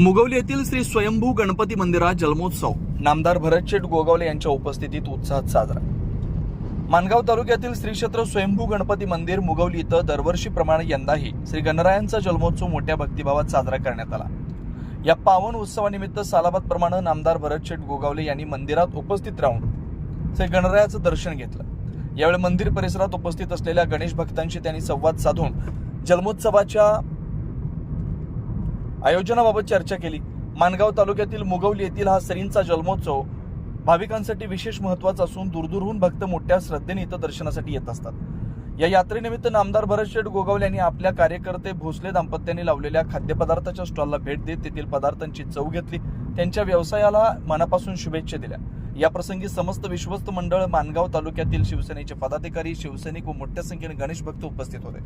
मुगवली येथील श्री स्वयंभू गणपती मंदिरात जन्मोत्सव नामदार भरतशेठ गोगावले यांच्या उपस्थितीत उत्साहात साजरा। माणगाव तालुक्यातील श्री क्षेत्र स्वयंभू गणपती मंदिर मुगवली इथं दरवर्षीप्रमाणे यंदाही श्री गणरायांचा जन्मोत्सव मोठ्या भक्तिभावात साजरा करण्यात आला। या पावन उत्सवानिमित्त सालाबादप्रमाणे नामदार भरतशेठ गोगावले यांनी मंदिरात उपस्थित राहून श्री गणरायाचं दर्शन घेतलं। यावेळी मंदिर परिसरात उपस्थित असलेल्या गणेश भक्तांशी त्यांनी संवाद साधून जन्मोत्सवाच्या आयोजनाबाबत चर्चा केली। माणगाव तालुक्यातील मुगवली येथील हा श्रींचा जन्मोत्सव भाविकांसाठी विशेष महत्त्वाचा असून दूरदूरहून भक्त मोठ्या श्रद्धेने इथं दर्शनासाठी येत असतात। या यात्रेनिमित्त नामदार भरतशेठ गोगावले यांनी आपल्या कार्यकर्ते भोसले दाम्पत्यांनी लावलेल्या खाद्यपदार्थाच्या स्टॉलला भेट देत तेथील पदार्थांची चव घेतली, त्यांच्या व्यवसायाला मनापासून शुभेच्छा दिल्या। या प्रसंगी समस्त विश्वस्त मंडळ, माणगाव तालुक्यातील शिवसेनेचे पदाधिकारी, शिवसैनिक व मोठ्या संख्येने गणेश भक्त उपस्थित होते।